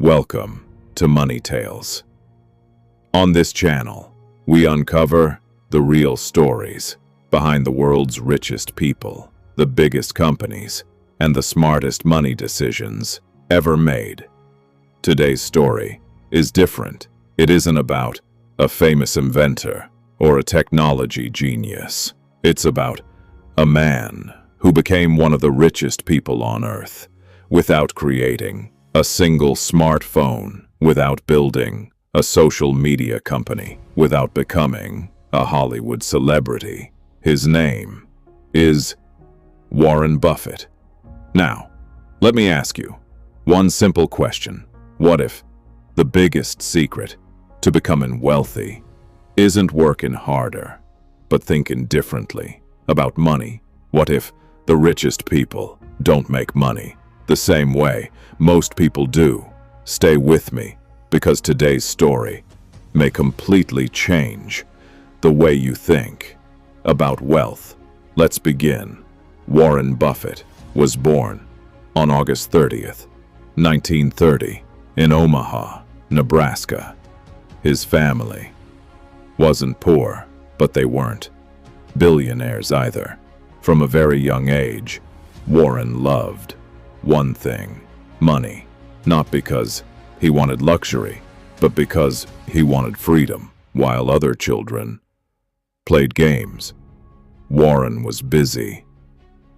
Welcome to Money Tales. On this channel, we uncover the real stories behind the world's richest people, the biggest companies, and the smartest money decisions ever made. Today's story is different. It isn't about a famous inventor or a technology genius. It's about a man who became one of the richest people on Earth without creating a single smartphone, without building a social media company, without becoming a Hollywood celebrity. His name is Warren Buffett. Now, let me ask you one simple question. What if the biggest secret to becoming wealthy isn't working harder, but thinking differently about money? What if the richest people don't make money the same way most people do? Stay with me, because today's story may completely change the way you think about wealth. Let's begin. Warren Buffett was born on August 30th, 1930, in Omaha, Nebraska. His family wasn't poor, but they weren't billionaires either. From a very young age, Warren loved one thing: money. Not because he wanted luxury, but because he wanted freedom. While other children played games, Warren was busy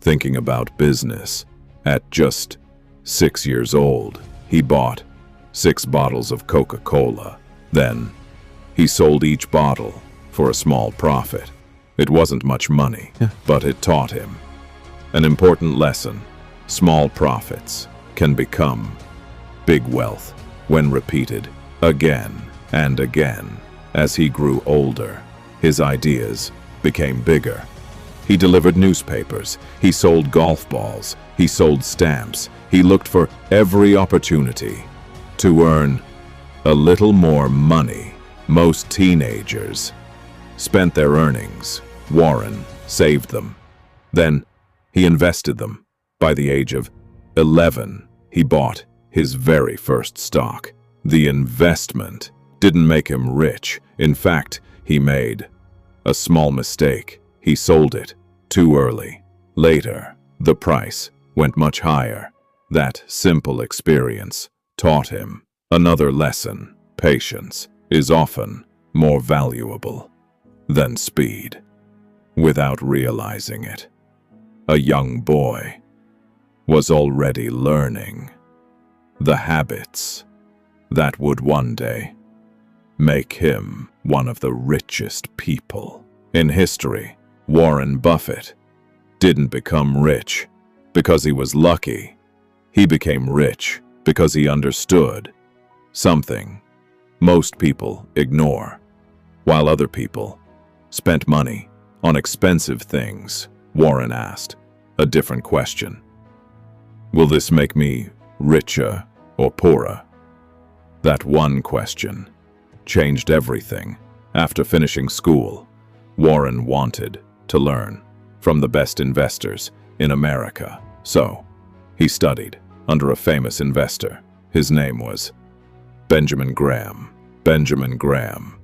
thinking about business. At just 6 years old, he bought 6 bottles of Coca-Cola. Then, he sold each bottle for a small profit. It wasn't much money, but it taught him an important lesson. Small profits can become big wealth when repeated again and again. As he grew older, his ideas became bigger. He delivered newspapers, he sold golf balls, he sold stamps. He looked for every opportunity to earn a little more money. Most teenagers spent their earnings. Warren saved them. Then he invested them. By the age of 11, he bought his very first stock. The investment didn't make him rich. In fact, he made a small mistake. He sold it too early. Later, the price went much higher. That simple experience taught him another lesson: patience is often more valuable than speed. Without realizing it, a young boy was already learning the habits that would one day make him one of the richest people in history. Warren Buffett didn't become rich because he was lucky. He became rich because he understood something most people ignore. While other people spent money on expensive things, Warren asked a different question: will this make me richer or poorer? That one question changed everything. After finishing school, Warren wanted to learn from the best investors in America. So, he studied under a famous investor. His name was Benjamin Graham. Benjamin Graham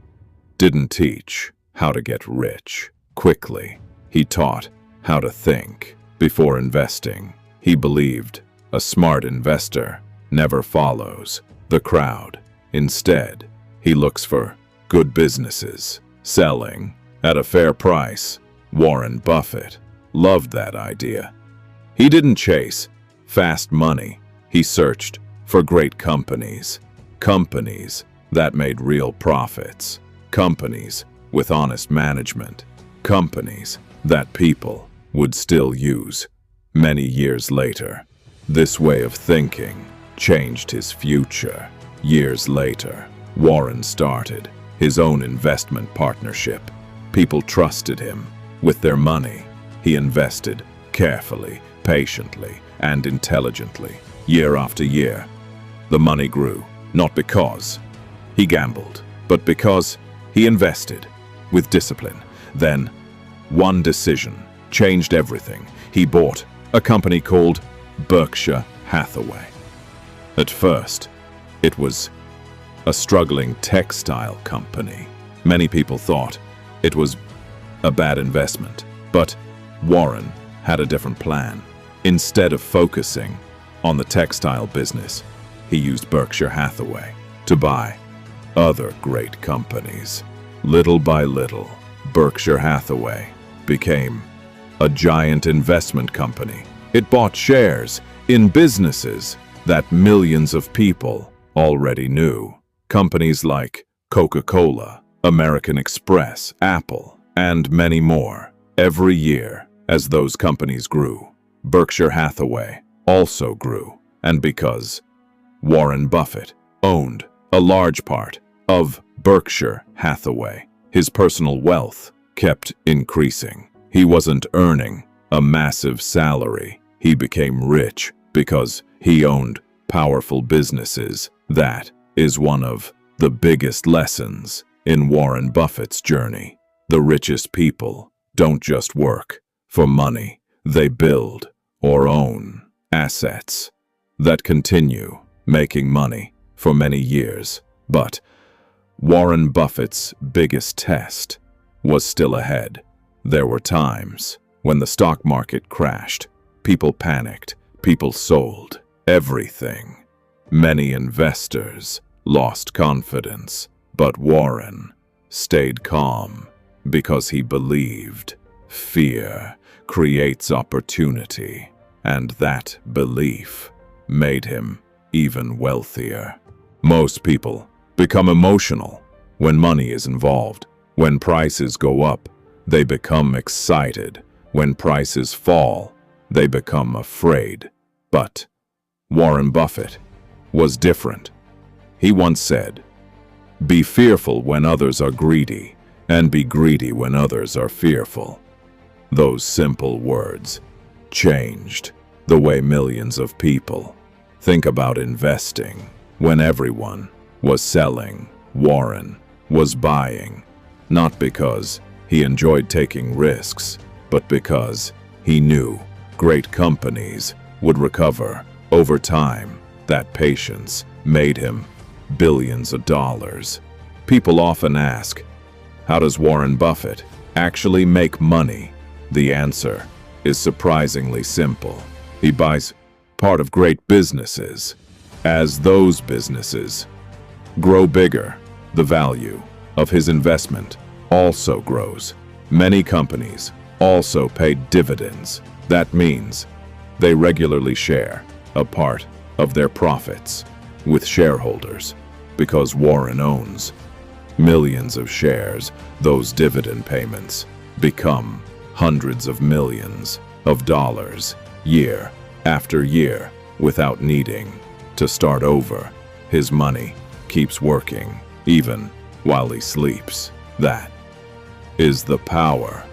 didn't teach how to get rich quickly. He taught how to think before investing. He believed a smart investor never follows the crowd. Instead, he looks for good businesses selling at a fair price. Warren Buffett loved that idea. He didn't chase fast money. He searched for great companies, companies that made real profits, companies with honest management, companies that people would still use many years later. This way of thinking changed his future. Years later, Warren started his own investment partnership. People trusted him with their money. He invested carefully, patiently, and intelligently. Year after year, the money grew, not because he gambled, but because he invested with discipline. Then, one decision changed everything. He bought a company called Berkshire Hathaway. At first, It was a struggling textile company. Many people thought it was a bad investment, but Warren had a different plan. Instead of focusing on the textile business, he used Berkshire Hathaway to buy other great companies. Little by little, Berkshire Hathaway became a giant investment company. It bought shares in businesses that millions of people already knew. Companies like Coca-Cola, American Express, Apple, and many more. Every year, as those companies grew, Berkshire Hathaway also grew. And because Warren Buffett owned a large part of Berkshire Hathaway, his personal wealth kept increasing. He wasn't earning a massive salary. He became rich because he owned powerful businesses. That is one of the biggest lessons in Warren Buffett's journey. The richest people don't just work for money. They build or own assets that continue making money for many years. But Warren Buffett's biggest test was still ahead. There were times when the stock market crashed. People panicked. People sold everything. Many investors lost confidence. But Warren stayed calm because he believed fear creates opportunity, and that belief made him even wealthier. Most people become emotional when money is involved. When prices go up, they become excited. When prices fall, they become afraid. But Warren Buffett was different. He once said, "Be fearful when others are greedy, and be greedy when others are fearful." Those simple words changed the way millions of people think about investing. When everyone was selling, Warren was buying, not because he enjoyed taking risks, but because he knew great companies would recover over time. That patience made him billions of dollars. People often ask, how does Warren Buffett actually make money? The answer is surprisingly simple. He buys part of great businesses. As those businesses grow bigger, the value of his investment also grows. Many companies also pay dividends. That means they regularly share a part of their profits with shareholders. Because Warren owns millions of shares, those dividend payments become hundreds of millions of dollars year after year without needing to start over. His money keeps working even while he sleeps. That is the power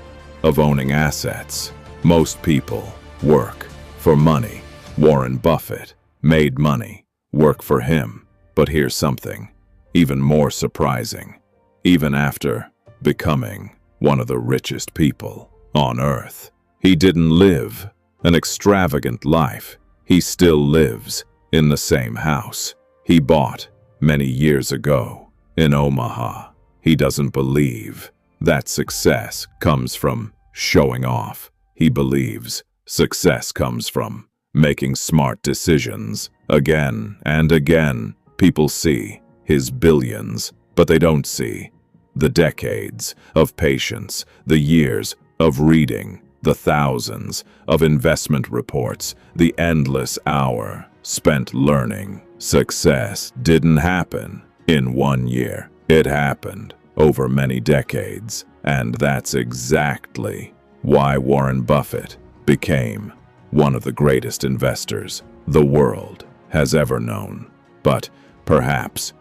of owning assets. Most people work for money. Warren Buffett made money work for him. But here's something even more surprising. Even after becoming one of the richest people on earth, he didn't live an extravagant life. He still lives in the same house he bought many years ago in Omaha. He doesn't believe that success comes from showing off. He believes success comes from making smart decisions again and again. People see his billions, but they don't see the decades of patience, the years of reading, the thousands of investment reports, the endless hour spent learning. Success didn't happen in 1 year. It happened over many decades, and that's exactly why Warren Buffett became one of the greatest investors the world has ever known. But perhaps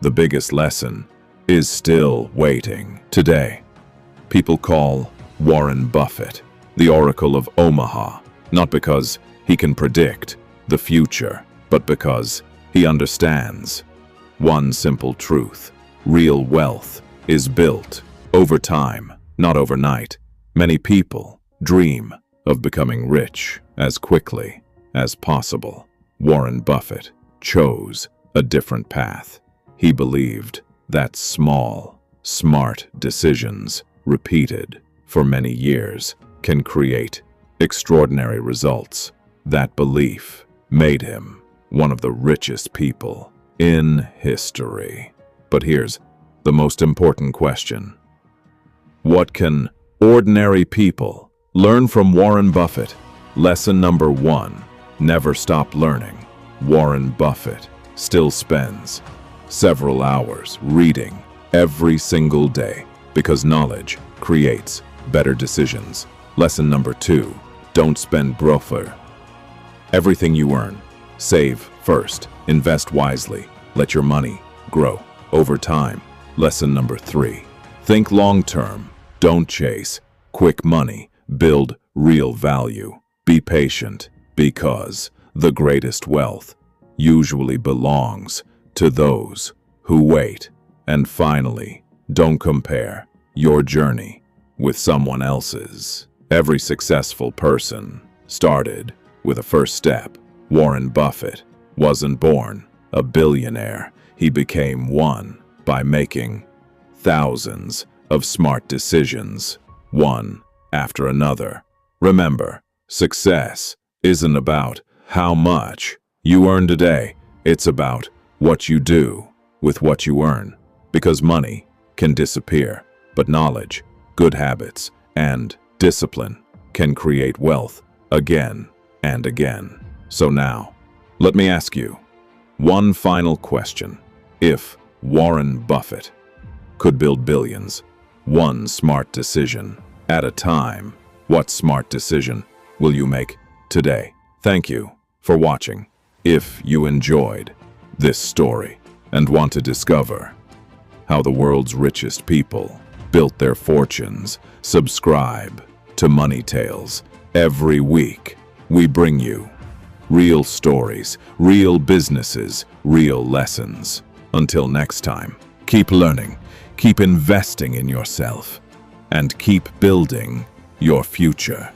the biggest lesson is still waiting. Today, people call Warren Buffett the Oracle of Omaha, not because he can predict the future, but because he understands one simple truth. Real wealth is built over time, not overnight. Many people dream of becoming rich as quickly as possible. Warren Buffett chose a different path. He believed that small, smart decisions, repeated for many years, can create extraordinary results. That belief made him one of the richest people in history. But here's the most important question. What can ordinary people learn from Warren Buffett? Lesson number 1. Never stop learning. Warren Buffett still spends several hours reading every single day because knowledge creates better decisions. Lesson number 2. Don't spend brofer. Everything you earn, save first, invest wisely, let your money grow over time. Lesson number 3. Think long-term. Don't chase quick money. Build real value. Be patient, because the greatest wealth usually belongs to those who wait. And finally, don't compare your journey with someone else's. Every successful person started with a first step. Warren Buffett wasn't born a billionaire. He became one by making thousands of smart decisions, one after another. Remember, success isn't about how much you earn today. It's about what you do with what you earn. Because money can disappear, but knowledge, good habits, and discipline can create wealth again and again. So now, let me ask you one final question. If Warren Buffett could build billions, one smart decision at a time, what smart decision will you make today? Thank you for watching. If you enjoyed this story and want to discover how the world's richest people built their fortunes, subscribe to Money Tales. Every week, we bring you real stories, real businesses, real lessons. Until next time, keep learning, keep investing in yourself, and keep building your future.